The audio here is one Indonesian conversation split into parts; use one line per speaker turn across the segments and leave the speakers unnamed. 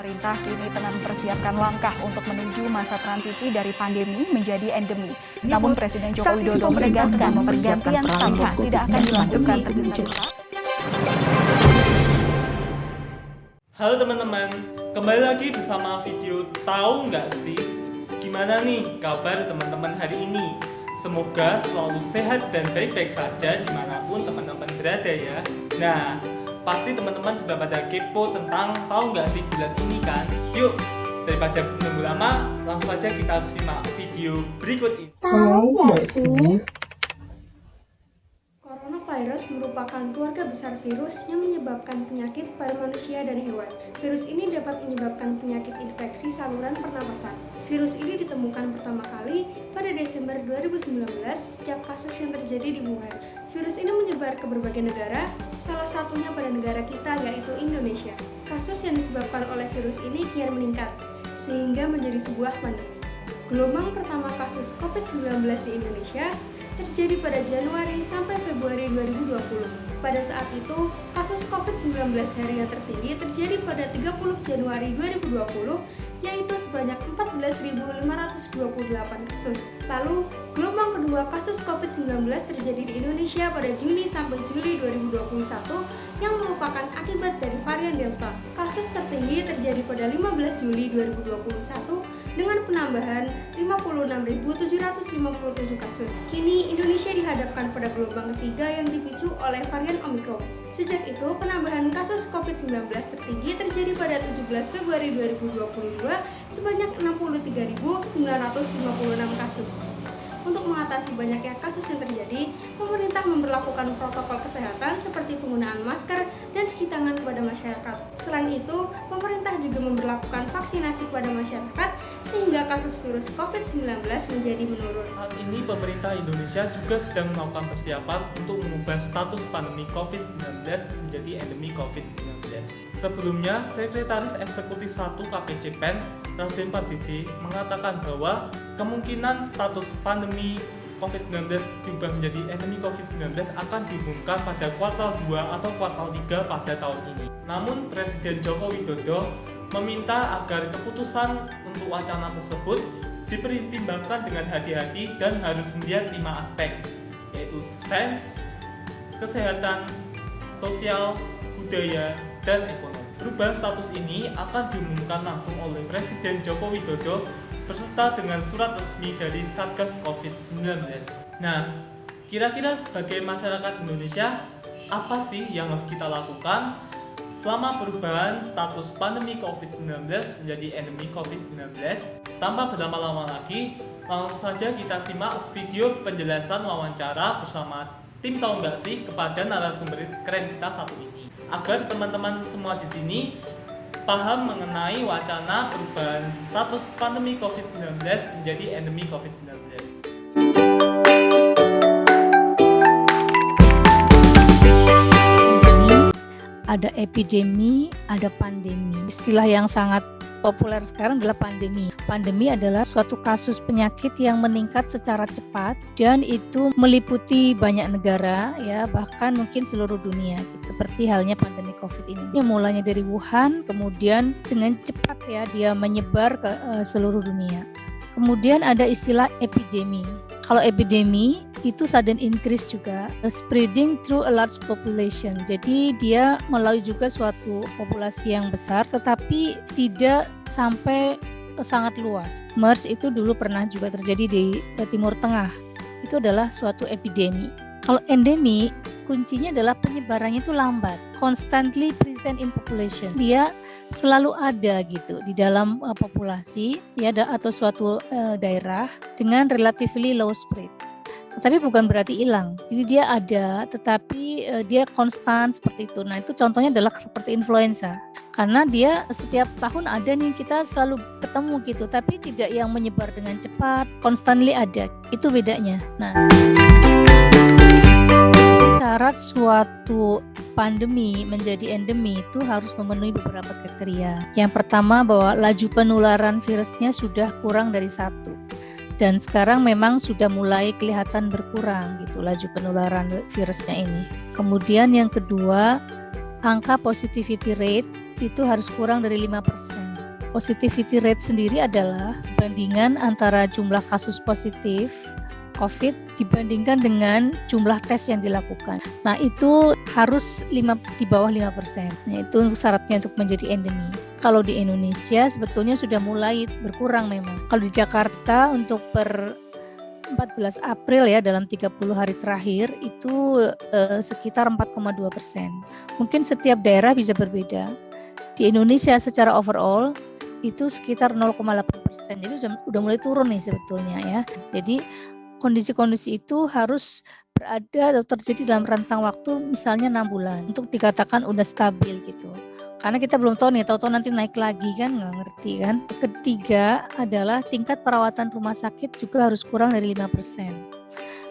Pemerintah kini tengah mempersiapkan langkah untuk menuju masa transisi dari pandemi menjadi endemi. Namun Presiden Joko Widodo menegaskan pergantian status tidak akan dilakukan tergesa-gesa.
Halo teman-teman, kembali lagi bersama video Tahu nggak sih? Gimana nih kabar teman-teman hari ini? Semoga selalu sehat dan baik-baik saja dimanapun teman-teman berada ya. Nah, pasti teman-teman sudah pada kepo tentang tahu nggak sih bulan ini kan? Yuk, daripada menunggu lama, langsung saja kita simak video berikut ini.
Tahu nggak sih?
Coronavirus merupakan keluarga besar virus yang menyebabkan penyakit pada manusia dan hewan. Virus ini dapat menyebabkan penyakit infeksi saluran pernapasan. Virus ini ditemukan pertama kali pada Desember 2019 sejak kasus yang terjadi di Wuhan. Virus ini menyebar ke berbagai negara, salah satunya pada negara kita yaitu Indonesia. Kasus yang disebabkan oleh virus ini kian meningkat, sehingga menjadi sebuah pandemi. Gelombang pertama kasus COVID-19 di Indonesia terjadi pada Januari sampai Februari 2020. Pada saat itu, kasus COVID-19 harian tertinggi terjadi pada 30 Januari 2020, yaitu sebanyak 14.528 kasus. Lalu, gelombang kedua kasus COVID-19 terjadi di Indonesia pada Juni sampai Juli 2021 yang merupakan akibat dari varian Delta. Kasus tertinggi terjadi pada 15 Juli 2021 dengan penambahan 56.757 kasus. Kini Indonesia dihadapkan pada gelombang ketiga yang dipicu oleh varian Omicron. Sejak itu, penambahan kasus COVID-19 tertinggi terjadi pada 17 Februari 2022 sebanyak 63.956 kasus. Untuk mengatasi banyaknya kasus yang terjadi, pemerintah memberlakukan protokol kesehatan seperti penggunaan masker dan cuci tangan kepada masyarakat. Selain itu, pemerintah juga memberlakukan vaksinasi kepada masyarakat sehingga kasus virus COVID-19 menjadi menurun.
Saat ini pemerintah Indonesia juga sedang melakukan persiapan untuk mengubah status pandemi COVID-19 menjadi endemi COVID-19. Sebelumnya, Sekretaris Eksekutif 1 KPCPEN, Raden Pardede, mengatakan bahwa kemungkinan status pandemi COVID-19 diubah menjadi endemi COVID-19 akan diumumkan pada kuartal 2 atau kuartal 3 pada tahun ini. Namun, Presiden Joko Widodo meminta agar keputusan untuk wacana tersebut dipertimbangkan dengan hati-hati dan harus melihat 5 aspek, yaitu sains, kesehatan, sosial, budaya, dan ekonomi. Perubahan status ini akan diumumkan langsung oleh Presiden Joko Widodo beserta dengan surat resmi dari Satgas COVID-19. Nah, kira-kira sebagai masyarakat Indonesia, apa sih yang harus kita lakukan selama perubahan status pandemi COVID-19 menjadi endemi COVID-19? Tanpa berlama-lama lagi, langsung saja kita simak video penjelasan wawancara bersama tim Tahu nggak sih kepada narasumber keren kita satu ini, agar teman-teman semua di sini paham mengenai wacana perubahan status pandemi COVID-19 menjadi endemi COVID-19.
Ada epidemi, ada pandemi. Istilah yang sangat populer sekarang adalah pandemi. Pandemi adalah suatu kasus penyakit yang meningkat secara cepat dan itu meliputi banyak negara, ya, bahkan mungkin seluruh dunia. Seperti halnya pandemi Covid ini. Yang mulanya dari Wuhan, kemudian dengan cepat ya dia menyebar ke seluruh dunia. Kemudian ada istilah epidemi. Kalau epidemi itu sudden increase juga, spreading through a large population. Jadi dia melalui juga suatu populasi yang besar, tetapi tidak sampai sangat luas. MERS itu dulu pernah juga terjadi di Timur Tengah. Itu adalah suatu epidemi. Kalau endemi, kuncinya adalah penyebarannya itu lambat, constantly present in population. Dia selalu ada gitu di dalam populasi, ya, atau suatu daerah dengan relatively low spread. Tetapi bukan berarti hilang. Jadi dia ada, tetapi dia konstan seperti itu. Nah, itu contohnya adalah seperti influenza. Karena dia setiap tahun ada nih, kita selalu ketemu gitu, tapi tidak yang menyebar dengan cepat, constantly ada. Itu bedanya. Nah, syarat suatu pandemi menjadi endemi itu harus memenuhi beberapa kriteria. Yang pertama, bahwa laju penularan virusnya sudah kurang dari 1. Dan sekarang memang sudah mulai kelihatan berkurang gitu laju penularan virusnya ini. Kemudian yang kedua, angka positivity rate itu harus kurang dari 5%. positivity rate sendiri adalah bandingan antara jumlah kasus positif COVID dibandingkan dengan jumlah tes yang dilakukan. Nah, itu harus di bawah 5%. Nah, itu syaratnya untuk menjadi endemi. Kalau di Indonesia sebetulnya sudah mulai berkurang memang. Kalau di Jakarta untuk per 14 April ya, dalam 30 hari terakhir itu sekitar 4,2%. Mungkin setiap daerah bisa berbeda. Di Indonesia secara overall itu sekitar 0,8%. Jadi udah mulai turun nih sebetulnya ya. Jadi kondisi-kondisi itu harus berada atau terjadi dalam rentang waktu misalnya 6 bulan untuk dikatakan udah stabil gitu. Karena kita belum tahu nih, tahu-tahu nanti naik lagi kan, nggak ngerti kan. Ketiga adalah tingkat perawatan rumah sakit juga harus kurang dari 5%.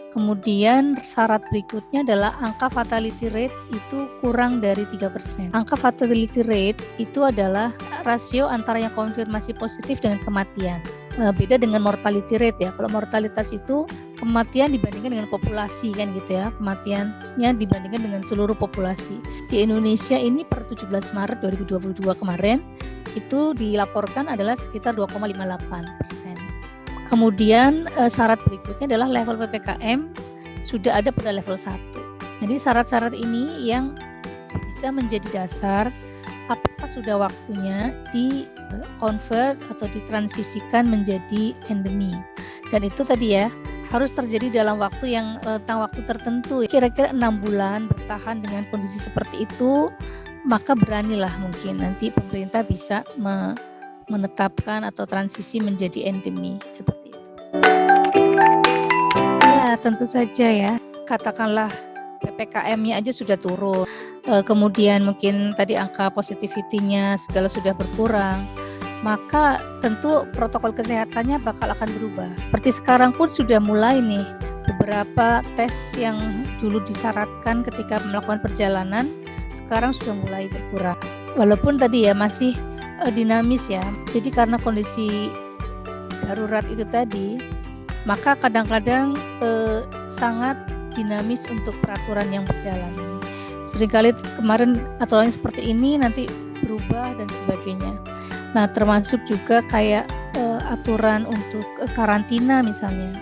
Kemudian syarat berikutnya adalah angka fatality rate itu kurang dari 3%. Angka fatality rate itu adalah rasio antara yang konfirmasi positif dengan kematian. Beda dengan mortality rate ya. Kalau mortalitas itu kematian dibandingkan dengan populasi kan gitu ya. Kematiannya dibandingkan dengan seluruh populasi. Di Indonesia ini per 17 Maret 2022 kemarin itu dilaporkan adalah sekitar 2,58%. Kemudian syarat berikutnya adalah level PPKM sudah ada pada level 1. Jadi syarat-syarat ini yang bisa menjadi dasar apakah sudah waktunya di-convert atau ditransisikan menjadi endemi. Dan itu tadi ya, harus terjadi dalam waktu yang rentang waktu tertentu. Kira-kira 6 bulan bertahan dengan kondisi seperti itu, maka beranilah mungkin nanti pemerintah bisa menetapkan atau transisi menjadi endemi seperti itu. Ya, tentu saja ya. Katakanlah PPKM-nya aja sudah turun. Kemudian mungkin tadi angka positivity-nya segala sudah berkurang, maka tentu protokol kesehatannya bakal akan berubah. Seperti sekarang pun sudah mulai nih beberapa tes yang dulu disyaratkan ketika melakukan perjalanan sekarang sudah mulai berkurang. Walaupun tadi ya masih dinamis ya. Jadi karena kondisi darurat itu tadi, maka kadang-kadang sangat dinamis untuk peraturan yang berjalan. Seringkali kemarin aturannya seperti ini, nanti berubah dan sebagainya. Nah, termasuk juga kayak aturan untuk karantina misalnya.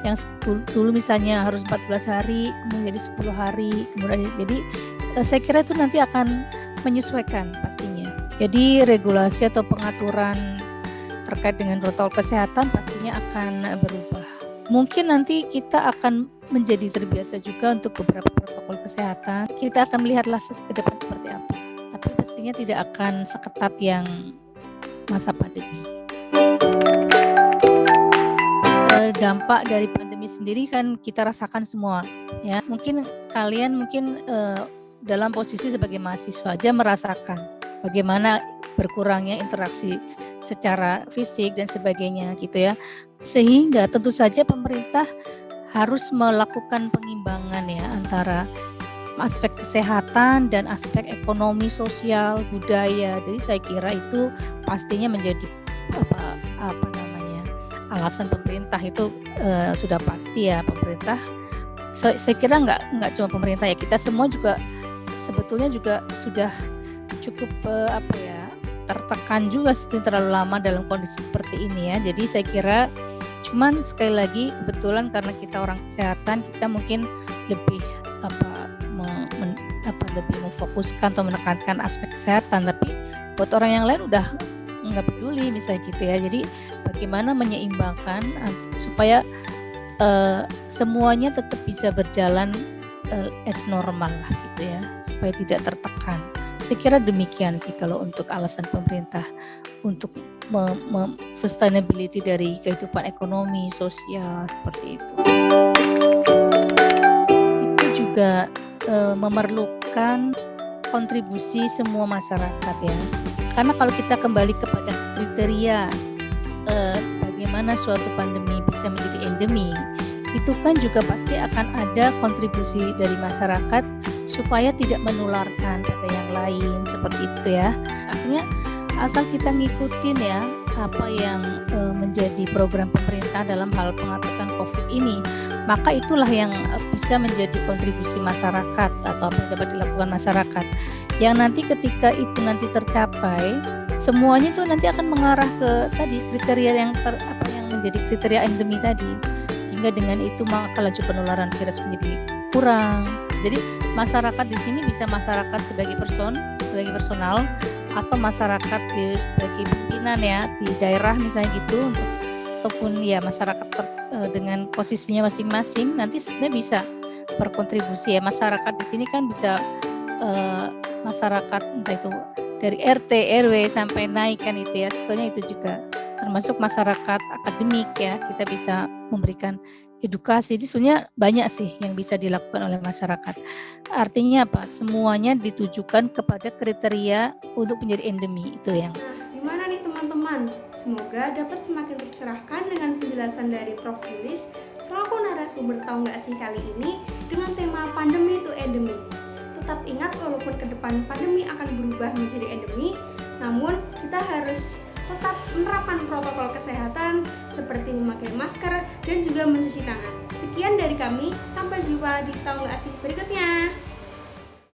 Yang dulu misalnya harus 14 hari, kemudian jadi 10 hari, kemudian jadi saya kira itu nanti akan menyesuaikan pastinya. Jadi regulasi atau pengaturan terkait dengan protokol kesehatan pastinya akan berubah. Mungkin nanti kita akan menjadi terbiasa juga untuk beberapa protokol kesehatan. Kita akan melihatlah ke depan seperti apa. Tapi pastinya tidak akan seketat yang masa pandemi. Dampak dari pandemi sendiri kan kita rasakan semua, ya. Mungkin kalian dalam posisi sebagai mahasiswa aja merasakan bagaimana berkurangnya interaksi secara fisik dan sebagainya gitu ya. Sehingga tentu saja pemerintah harus melakukan pengimbangan ya antara aspek kesehatan dan aspek ekonomi, sosial, budaya. Jadi saya kira itu pastinya menjadi alasan pemerintah itu sudah pasti ya. Pemerintah saya kira nggak cuma pemerintah ya, kita semua juga sebetulnya juga sudah cukup tertekan juga terlalu lama dalam kondisi seperti ini ya. Jadi saya kira cuman sekali lagi kebetulan karena kita orang kesehatan, kita mungkin lebih lebih memfokuskan atau menekankan aspek kesehatan, tapi buat orang yang lain udah nggak peduli misalnya gitu ya. Jadi bagaimana menyeimbangkan supaya semuanya tetap bisa berjalan as normal lah gitu ya, supaya tidak tertekan. Saya kira demikian sih kalau untuk alasan pemerintah untuk sustainability dari kehidupan ekonomi, sosial seperti itu. Itu juga memerlukan kontribusi semua masyarakat ya. Karena kalau kita kembali kepada kriteria bagaimana suatu pandemi bisa menjadi endemi, itu kan juga pasti akan ada kontribusi dari masyarakat supaya tidak menularkan pada yang lain seperti itu ya. Artinya asal kita ngikutin ya apa yang menjadi program pemerintah dalam hal pengatasan COVID ini, maka itulah yang bisa menjadi kontribusi masyarakat atau apa yang dapat dilakukan masyarakat. Yang nanti ketika itu nanti tercapai, semuanya itu nanti akan mengarah ke tadi kriteria yang yang menjadi kriteria endemi tadi, sehingga dengan itu maka laju penularan virus menjadi kurang. Jadi masyarakat di sini bisa masyarakat sebagai personal atau masyarakat sebagai pimpinan ya di daerah misalnya gitu, ataupun ya masyarakat dengan posisinya masing-masing nanti sebenarnya bisa berkontribusi ya. Masyarakat di sini kan bisa masyarakat entah itu dari RT, RW sampai naik kan itu ya, sebetulnya itu juga termasuk masyarakat akademik ya, kita bisa memberikan edukasi. Jadi sebenarnya banyak sih yang bisa dilakukan oleh masyarakat. Artinya apa? Semuanya ditujukan kepada kriteria untuk menjadi endemi itu yang.
Nah, gimana nih teman-teman? Semoga dapat semakin tercerahkan dengan penjelasan dari Prof. Zulis selaku narasumber Tahu Nggak Sih kali ini dengan tema pandemi to endemi. Tetap ingat walaupun ke depan pandemi akan berubah menjadi endemi, namun kita harus tetap menerapkan protokol kesehatan seperti memakai masker dan juga mencuci tangan. Sekian dari kami, sampai jumpa di Tahu Nggak Sih berikutnya.